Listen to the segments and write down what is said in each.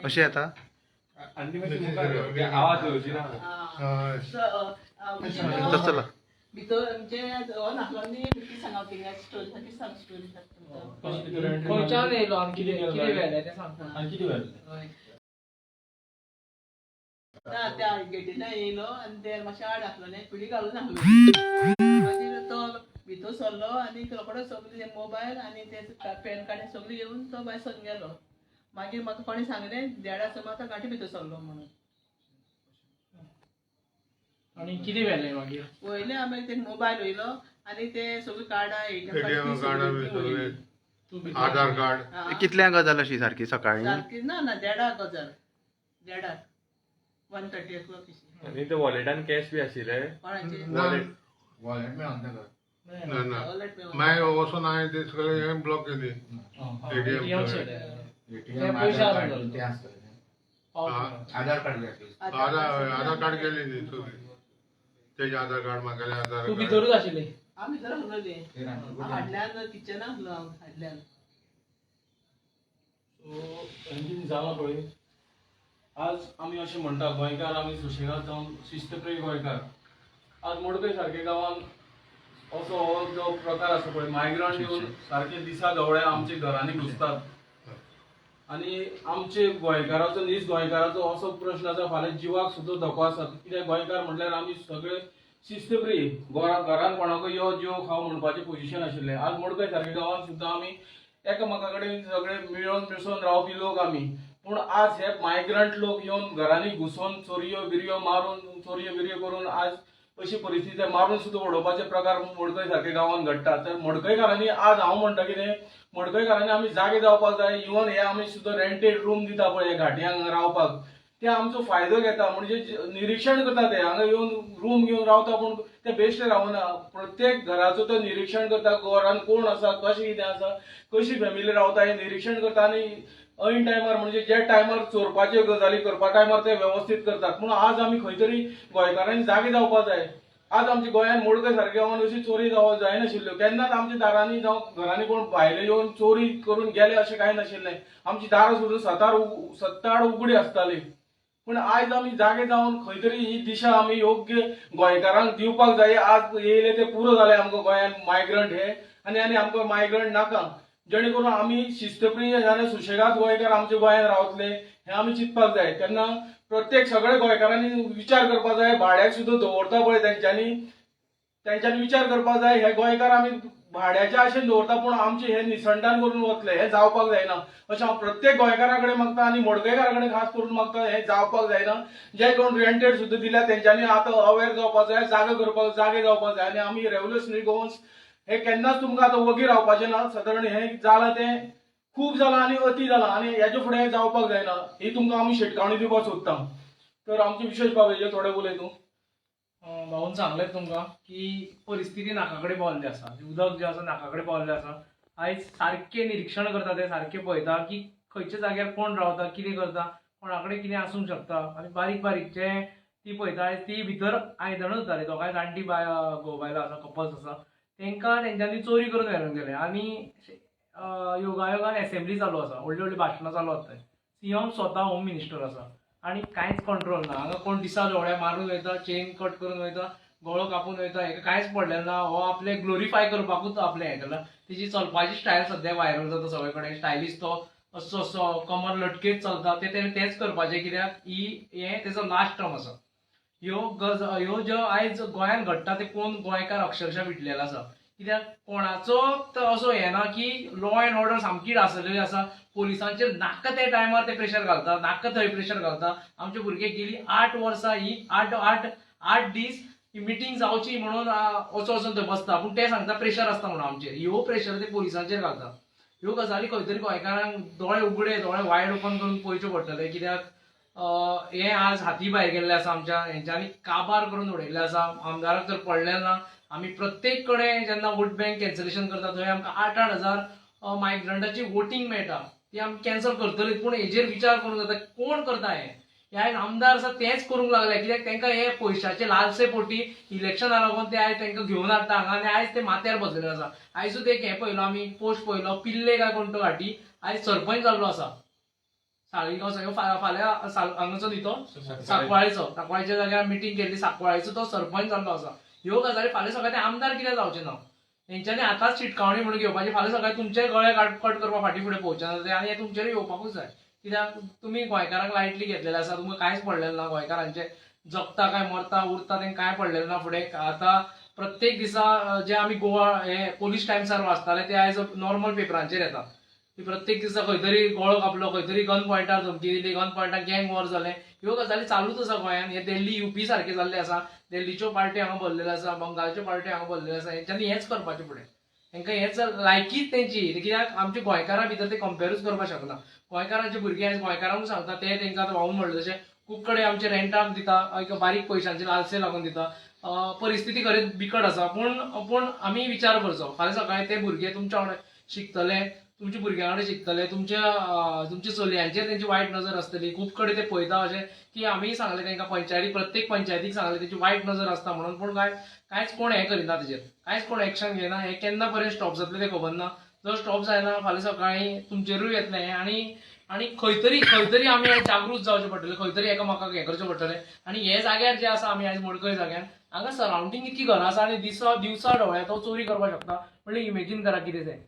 अशें येता चला भितर आमचे हो नासलो न्ही सांगा थिंगा स्टोरी साठी सांग स्टोरी खंयच्यान येयलो आनी कितें व्हेलें तें सांगता आनी कितें व्हेलें ना त्या गेटीन येयलो आनी ते मातशें आड आसलो न्ही पिडी घालून आसलो मागीर तो भितर सरलो आनी रोखडो सगळें मोबायल आनी ते पॅन कार्ड सगळें घेवन तो भायर सरून गेलो मागीर म्हाका कोणी सांगलें देडाचो म्हाका गाठी भितर सरलो म्हणून आनी कितें व्हेलें मागीर वयले आमी ते मोबायल वयलो आनी ते सगळीं कार्डां एटीएम कार्डां आधार कार्ड कितल्यांक गजाल अशी सारकी सकाळी सारकी ना ना देडाक गजाल देडाक 1:30 o'clock आनी ते वॉलेटान कॅश बी आशिल्ले कोणाचे वॉलेट मेळना ना ना मागीर वचून हांवें ते सगळें ब्लॉक केली एटीएम आधार कार्ड आधार कार्ड केली न्ही सगळी तेजे आधार कार्ड म्हागेलें आधार तूं कार्ड भितरूच आशिल्ली आमी जरा हरले हाडल्यान किचनाक आसलो हांव हाडल्यान जालां पळय आज आमी अशें म्हणटा गोंयकार आमी सुशेगाद जावन शिस्तप्रिय गोंयकार आज मोडकय सारके गांवांत असो हो जो प्रकार आसा पळय मायग्रंट येवन सारके दिसा गवळ्या आमचे घरांनी घुसतात आनी आमचे गोंयकाराचो नीज गोंयकाराचो असो प्रश्न आसा फाल्यां जिवाक सुद्दां धोको आसा कित्याक गोंयकार म्हटल्यार आमी सगळे शिस्तप्रिय घरान कोणाकूय यो जेव खाव म्हणपाचें पोजिशन आशिल्लें आज मोडकय सारके गांवांत सुद्दां आमी एकामेका कडेन सगळे मिळून मिसळून रावपी लोक आमी पूण आज हे मायग्रंट लोक येवन घरांनी घुसोवन चोरयो बिरयो मारून चोरयो बिरयो करून आज अशी परिस्थिती मारून सुद्दां उडोवपाचे प्रकार मोडकय सारके गांवांत घडटात तर मोडकयकारांनी आज हांव म्हणटा कितें मोडकयकारांनी आमी जागे जावपाक जाय इवन हे आमी सुद्दां रेंटेड रूम दिता पळय घाटयांक रावपाक ते आमचो फायदो घेता म्हणजे निरीक्षण करता ते हांगा येवन रूम घेवन रावता पूण ते बेश्टे रावना प्रत्येक घराचो तो निरीक्षण करता घरान कोण आसा कशें कितें आसा कशी फॅमिली रावता हें निरीक्षण करता आनी ऐन टायमार म्हणजे जे टायमार चोरपाच्यो गजाली करपा टायमार ते वेवस्थीत करतात पूण आज आमी खंय तरी गोंयकारांनी जागे जावपाक जाय आज आमच्या गोंयांत मोडकय सारके गांवांत अशी चोरी जावप जायनाशिल्ल्यो केन्नाच आमच्या दारांनी जावं घरांनी कोण भायले येवन चोरी करून गेले अशें कांय नाशिल्लें आमची दारां सुद्दां सत्ताड उगडी आसताली पूण आयज आमी जागे जावन खंय तरी ही दिशा आमी योग्य गोंयकारांक दिवपाक जाय आज येयले ते पुरो जाले आमकां गोंयांत मायग्रंट हे आनी आमकां मायग्रंट नाका जेणे करून आमी शिस्तप्रिय जाल्यार सुशेगाद गोंयकार आमच्या गोंयांत रावतले हें आमी चिंतपाक जाय तेन्ना प्रत्येक सगळे गोंयकारांनी विचार करपाक जाय भाड्याक सुद्दां दवरता पळय तेंच्यांनी विचार करपाक जाय हे गोंयकार आमी भाड्याच्या आशेन दवरता पूण आमचे हे निसंधान करून वतले हें जावपाक जायना अशें हांव प्रत्येक गोंयकारा कडेन मागता आनी मोडकयकारा कडेन खास करून मागता हें जावपाक जायना जे कोण रेंटेड सुद्दां दिल्या तेंच्यांनी आतां अवेर जावपाक जाय जागे जावपाक जाय आनी आमी रेव्होल्युशनरी गोवन्स हे केन्नाच तुमकां आतां वगी रावपाचें ना सादारण हें जालां तें खूब जालां आनी अती जालां आनी हेजे फुडें जावपाक जायना ही तुमकां आमी शिटकावणी दिवपाक सोदता तर आमचे विशेष बाबेचे थोडे उलय तूं भाऊन सांगलें तुमकां की परिस्थिती नाका कडेन पावल्ली आसा उदक जें आसा नाका कडेन पावल्लें आसा आयज सारकें निरीक्षण करता ते सारकें पळयता की खंयच्या जाग्यार कोण रावता कितें करता कोणा कडेन कितें आसूंक शकता आनी बारीक बारीक जे ती पळयता आयज ती भितर आयदनां जाताली दोगांय जाणटी घोव बायलां आसा कपल्स आसा तेंकां तेंच्यांनी चोरी करून व्हेरून गेले आनी योगायोगान असेंब्ली चालू आसा व्हडली व्हडली भाशणां चालू आसता सीएम स्वता होम मिनिस्टर आसा आनी कांयच कंट्रोल ना हांगा कोण दिसा दोळे मारून वयता चेन कट करून वयता गळो कापून वयता हेका कांयच पडलें ना हो आपले ग्लोरिफाय करपाकूच आपलें हें केलां तेजी चलपाची स्टायल सद्या व्हायरल जाता सगळे कडेन स्टायलिश तो असो कमर लटकेत चलता तेच करपाचें कित्याक हें तेजो लास्ट टर्म आसा ह्यो ज्यो आयज गोंयांत घडटा ते कोण गोंयकार अक्षरशः विटलेलो आसा कित्याक कोणाचो असो हें ना की लॉ एंड ऑर्डर सामकी आसलेली आसा पोलिसांचेर नाका ते टायमार ते प्रेशर घालता नाका थंय प्रेशर घालता आमचे भुरगे गेली 8 वर्सां ही 8 दीस ही मिटींग जावची म्हणून वचून थंय बसता पूण ते सांगता प्रेशर आसता म्हणून आमचेर ह्यो प्रेशर ते पोलिसांचेर घालता ह्यो गजाली खंय तरी गोंयकारांक दोळे उगडे दोळे वायड ओपन करून पळोवचे पडटले कित्याक हे आज हाती भायर गेल्ले आसा आमच्या हेंच्यांनी काबार करून उडयल्ले आसा आमदाराक तर पडलें ना आमी प्रत्येक कडेन जेन्ना वोट बँक कॅन्सलेशन करता थंय आमकां 8,000 मायग्रंटाची वोटींग मेळटा ती आमी कॅन्सल करतलीच पूण हेजेर विचार करूंक जाता कोण करता हे आयज आमदार आसा तेच करूंक लागले कित्याक तांकां हे पयशाचे लालसे पोटी इलेक्शना लागून ते आयज तांकां घेवन हाडटा हांगा आनी आयज ते माथ्यार बसलेले आसा आयजूच एक हें पळयलो आमी पोस्ट पळयलो पिल्ले काय कोण तो घाटी आयज सरपंच जाल्लो आसा साळगांव सगळो फाल्यां हांगाचो न्ही तो सांकवाळेच्या जाग्यार मिटींग केल्ली सांकवाळेचो तो सरपंच जाल्लो आसा. ह्यो गजाली फाल्यां सकाळी ते आमदार कित्याक जावचे ना. तेंच्यांनी आतांच शिटकावणी म्हणून घेवपाची. फाल्यां सकाळी तुमचे गळे कट करपाक फाटीं फुडें पळोवचे ना आनी हे तुमचेर येवपाकूच जाय. कित्याक तुमी गोंयकारांक लायटली घेतलेले आसा. तुमकां कांयच पडलेलें ना. गोंयकारांचे जगता काय मरता उरता तेंकां कांय पडलेलें ना फुडें. आतां प्रत्येक दिसा जे आमी गोवा हे पोलीस टायम्सार वाचताले ते आयज नॉर्मल पेपरांचेर येता की प्रत्येक दिसा खंय तरी गळो कापलो, खंय तरी गन पॉयंटार धमकी दिली, गन पॉयंटार गँग वॉर जालें. ह्यो गजाली चालूच आसा गोंयांत. हे दिल्ली UP सारके जाल्ले आसा. दिल्लीच्यो पार्टी हांगा भरलेल्यो आसा, बंगालच्यो पार्टी हांगा भरलेल्यो आसा. हेंच्यांनी हेंच करपाचें फुडें. तांकां हेंच लायकीच तेंची. कित्याक आमच्या गोंयकारां भितर ते कंपेरूच करपाक शकना. गोंयकारांचे भुरगे आयज गोंयकारांक सांगता ते तेंकां आतां भाऊन म्हणलें तशें खूब कडेन आमचे रेंटाक दिता, एक बारीक पयशांचे लालसे लागून दिता. परिस्थिती खरेंच बिकट आसा. पूण आमी विचार करचो. फाल्यां सकाळी ते भुरगे तुमच्या वांगडा शिकतले, तुमच्या भुरग्यां कडेन शिकतले, तुमच्या चलयांचेर तेंची वायट नजर आसतली. खूब कडेन ते पळयता अशें की आमीय सांगलें तेंकां प्रत्येक पंचायतीक सांगलें तेंची वायट नजर आसता म्हणून. पूण कांयच कोण हें करिना तेजेर. कांयच कोण एक्शन घेयना. हें केन्ना पर्यंत स्टॉप जातलें तें खबर ना. जर स्टॉप जायना फाल्यां सकाळी तुमचेरूय येतलें हें. आनी खंय तरी आमी आयज जागृत जावचें पडटलें. खंय तरी एकामेकाक हें करचें पडटलें. आनी हे जाग्यार जे आसा आमी आयज मडकय जाग्यार हांगा सरावंडींग इतकी घरां आसा आनी दिवसा ढवळ्या तो चोरी करपाक शकता म्हणल्यार इमेजीन करा कितें तें.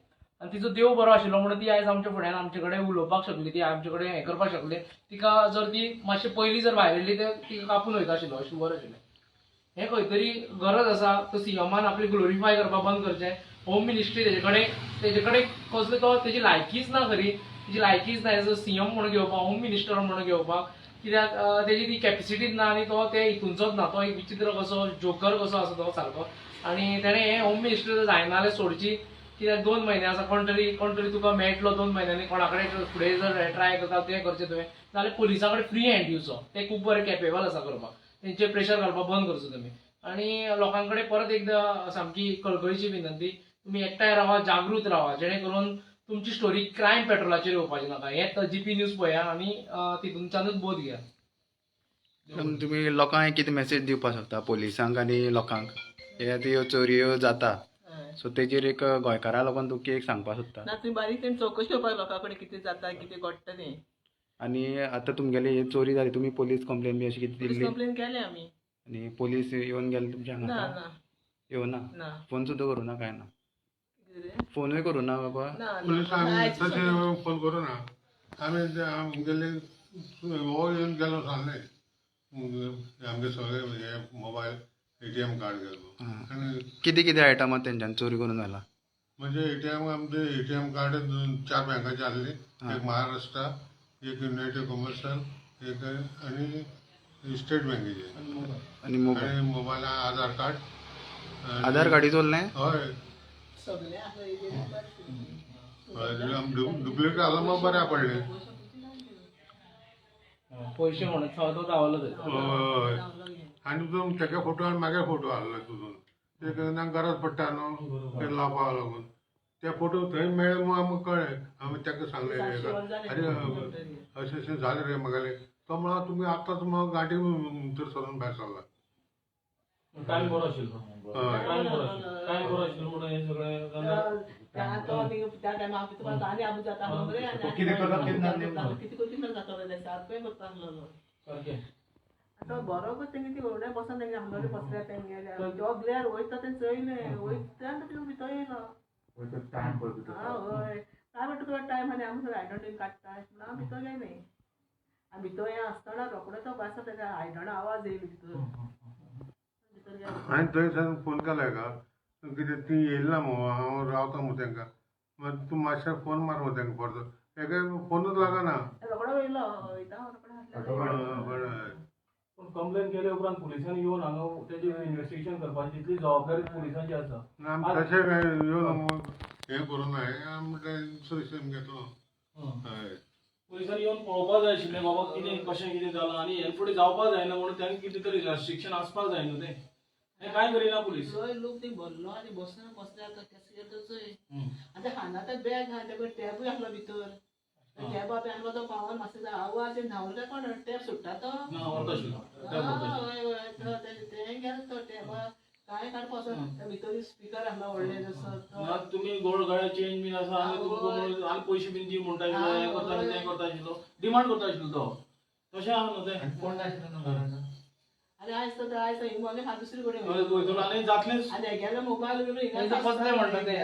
आनी तिचो देव बरो आशिल्लो म्हणून ती आयज आमच्या फुड्यान आमचे कडेन उलोवपाक शकली, ती आमचे कडेन हें करपाक शकली. तिका जर ती मातशें पयलीं जर भायर येयली तर तिका कापून वयता आशिल्लो अशें बरें आशिल्लें. हें खंय तरी गरज आसा. तो CMान आपली ग्लोरिफाय करपाक बंद करचें. होम मिनिस्ट्री तेजे कडेन कसलो तो तेजी लायकीच ना खरी. तेजी लायकीच ना एज अ CM म्हणून घेवपाक, होम मिनिस्टर म्हणून घेवपाक. कित्याक तेजी ती कॅपिसिटीच ना आनी तो ते हितूंचोच ना. तो एक विचित्र कसो जोकर कसो आसा तो सारको. आनी तेणें हें होम मिनिस्टर जायना जाल्यार सोडची. कित्याक 2 म्हयने आसा. कोण तरी तुका मेळटलो 2 म्हयन्यांनी कोणा कडेन फुडें जर ट्राय करता तें करचें तुवें जाल्यार पुलिसा कडेन फ्री हँड दिवचो. ते खूब बरें कॅपेबल आसा करपाक. तेंचेर प्रेशर घालपाक बंद करचो तुमी. आनी लोकां कडेन परत एकदां सामकी कळकळीची विनंती, तुमी एकठांय रावा, जागृत रावा, जेणे करून तुमची स्टोरी क्रायम पेट्रोलाचेर येवपाची नाका. हें GP न्यूज पळया आनी तितूंतल्यानूच बोध घेया. तुम्ही लोकांक कितें मेसेज दिवपाक शकता पोलिसांक आनी लोकांक हे ह्यो चोरयो जाता सो तेजेर एक गोंयकारा लोकांक तूं एक सांगपाक सोदता? ना तुमी बारीक तेणी चवकशी करपाक लोकां कडेन कितें जाता कितें घडटा तें. आनी आतां तुमगेली ही चोरी जाली, तुमी पोलीस कंप्लेन बी अशी कितें पुलीस दिल्ली? कंप्लेन केले आमी. आनी पोलीस येवन गेले तुमच्या ना हांगा? ना येवना? ना. फोन सुद्दां करूना? काय ना? कितें रे? फोनूय करूना बाबा? ना पुलिस आमी तशें फोन करूना. आमी गेले हो येवन गेलो सांगलें आमगे सगळे हे मोबायल ATM कार्ड गेलो आनी कितें आयटमां तेंच्यान चोरी करून व्हेला? म्हणजे आमचे ATM कार्ड 4 बँकाचे आसले. एक महाराष्ट्र, एक युनायटेड कमर्शियल, एक आनी स्टेट बँकेचे. आनी मोबायल आधार कार्ड. आधार कार्डूय चोरलें? हय सगळें आसा डुप्लिकेट आसलो मग बऱ्या पडलें. पयशे म्हणून तो धांवलो थंय. हय आनी तुम तेगे फोटो आनी म्हागे फोटो आहलो तितून. ते तांकां गरज पडटा न्हू ते लावपाक लागून. ते फोटो थंय मेळ्ळे म्हूण आमकां कळ्ळें. आमी ताका सांगलें अरे अशें अशें जालें रे म्हागेलें. तो म्हणलो तुमी आतांच मग गाडी भितर सरून भायर सरला. टायम बरो आशिल्लो. टायम बरो आशिल्लो म्हणून हें सगळें त्या टायमा हांव कितें करता आनी आबू जाता म्हणून रे कितें करता कितें कोचिंग जातालो रे सारकें करता आसलो. सारकें आतां बरोबर तेंगे ती व्हडलें बसन तेंगे हांगले बसल्या तेंगेले जॉबल्यार वयता तें चयलें वयता तितून भितर येयलो. हय काय म्हणटा तुका टायम आनी आमी सगळें आयडंटी काडटा म्हणून हांव भितर गेलें. आनी भितर हें आसतना रोखडो तो आसा तेका आयदनां आवाज येयली भितर. हांवें थंयसान फोन केलो हेका कितें ती येयली ना मुगो हांव रावता मुगो तेंकां. मागीर तूं मातशें फोन मार मुगो तेंकां परतो. हेका फोनूच लागना. रोखडो वयलो वयता रोखडो पूण कंप्लेन केले उपरांत पुलिसांनी येवन हांगा तेजें इन्व्हेस्टिगेशन करपाची तितली जबाबदारी पुलिसांची आसा. आमी तशें काय येवन हें करूं ना. आमी सोल्युशन घेतलो. हय पुलिसांनी येवन पळोवपाक जाय आशिल्लें बाबा कितें कशें कितें जालां आनी हे फुडें जावपाक जायना म्हणून तांकां कितें तरी रिस्ट्रिक्शन आसपाक जाय न्हू तें. हें कांय करिना पुलीस. चोय लोक ती भरलो आनी बसन बसल्या केस घेता चोय. आनी ते हांगा ते बॅग आहा ते टॅबूय आसलो भितर. टॅब आसलो तो पावन मातसो आवाज धांवलो काय कोण टॅब सुट्टा तो. ना व्हरता आशिल्लो. हय हय तें गेलो तो टॅब काय काडपासून भितर स्पीकर आसला व्हडले जसो ना तुम्ही गोल्ड गाड्या चेंज बीन आसा आनी तुमकां म्हणून आनी पयशे बीन दी म्हणटा आशिल्लो हें करता आशिल्लो तें करता आशिल्लो डिमांड करता आशिल्लो तो तशें आहा न्हू तें कोण जाय आनी आयज तर आयज हिंग हा दुसरे कडेन वयतलो आनी जातलेंच आनी हेगेलो मोबायल कसले म्हणटा ते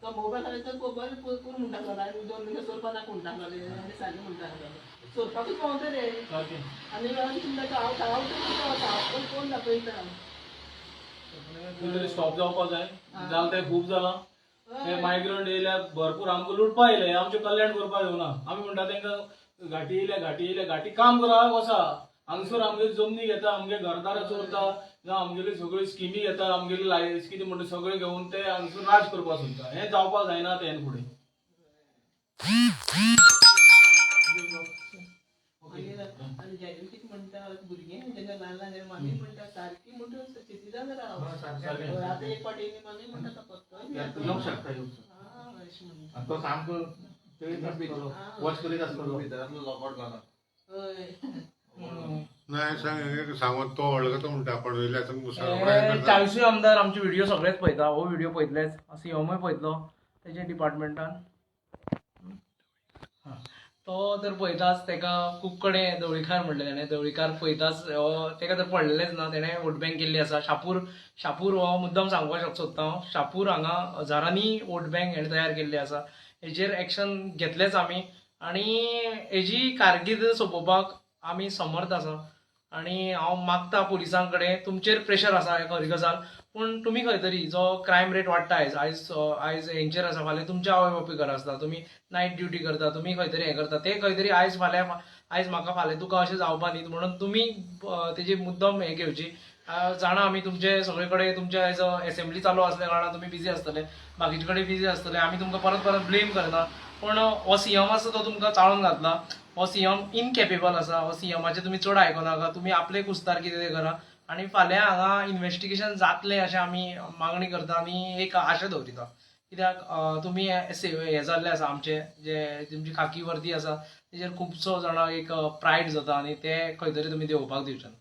तो मोबायल हांवें तो मोबायल पूर म्हणटा लागलो आनी 2 मिनटां चोरपा नाका म्हणटा लागलो आनी सांजे म्हणटा लागलो चोरपाकूच पावता रे आनी तुमकां हांव कोण दाखयता तरी स्टॉप जावपा जाय जालें तें खूब जालां ते मायग्रंट येयल्यार भरपूर आमकां लुटपा येयले आमचें कल्याण करपा येवना आमी म्हणटा तांकां घाटी येयल्या घाटी काम करा वसा हांगसर आमगे जमनी घेता आमगे घरदारां चोरता जावं आमगेली सगळ्यो स्किमी घेता आमगेली कितें म्हणटा सगळें घेवन ते हांगसर राज करपा सोदता हें जावपाक जायना तें फुडें आनी जेन्ना कितें म्हणटा भुरगीं जेन्ना ल्हान ल्हान मामी म्हणटा सारकी म्हणटा सिटीजन राव आतां एक फावटी मामी म्हणटा तो पत्तो येवंक शकता अशें म्हणटा तो सामको वॉच करीत आसतलो भितरांतलो लॉकआउट घालून हय नाही सांगत तो वळखता म्हणटा पडवयल्या मुसळ 40 आमदार आमचे व्हिडिओ सगळेच पळयता हो व्हिडिओ पळयतलेच सीएमय पळयतलो तेजे डिपार्टमेंटान तो तर पळयताच तेका खूब कडेन दवळीकार म्हणले तेणें दवळीकार पळयताच तेका तर पडलेलेच ना तेणें वोट बँक केल्ली आसा शापूर हो मुद्दम सांगपाक सोदता हांव शापूर हांगा हजारांनी वोट बँक हेणें तयार केल्ली आसा हेजेर एक्शन घेतलेच आमी आनी हेजी कारकीर्द सोंपोवपाक आमी समर्थ आसा आनी हांव मागता पुलिसां कडेन तुमचेर प्रेशर आसा खरी गजाल पूण तुमी खंय तरी जो क्रायम रेट वाडटा आयज हेंचेर आसा फाल्यां तुमच्या आवय बापूय घरा आसता तुमी नायट ड्युटी करता तुमी खंय तरी हें करता ते खंय तरी आयज म्हाका फाल्यां तुका अशें जावपा न्ही म्हणून तुमी तेजी मुद्दम हें घेवची जाणा आमी तुमचे सगळे कडेन तुमचे आयज एसेंब्ली चालू आसल्या कारणान तुमी बिजी आसतले बाकीचे कडेन बिजी आसतले आमी तुमकां परत परत ब्लेम करना पूण हो सीएम आसा तो तुमकां चाळून घातला हो सीएम इनकेपेबल आसा हो सीएमाचें तुमी चड आयकनाका तुमी आपले कुस्तार कितें तें करा आनी फाल्यां हांगा इन्व्हेस्टिगेशन जातलें अशें आमी मागणी करता आनी एक आशा दवरिता कित्याक तुमी हें जाल्लें आसा आमचे जे तुमची खाकी वर्दी आसा तेजेर खुबसो जाणांक एक प्रायड जाता आनी ते खंय तरी तुमी देंवोवपाक दिवचे ना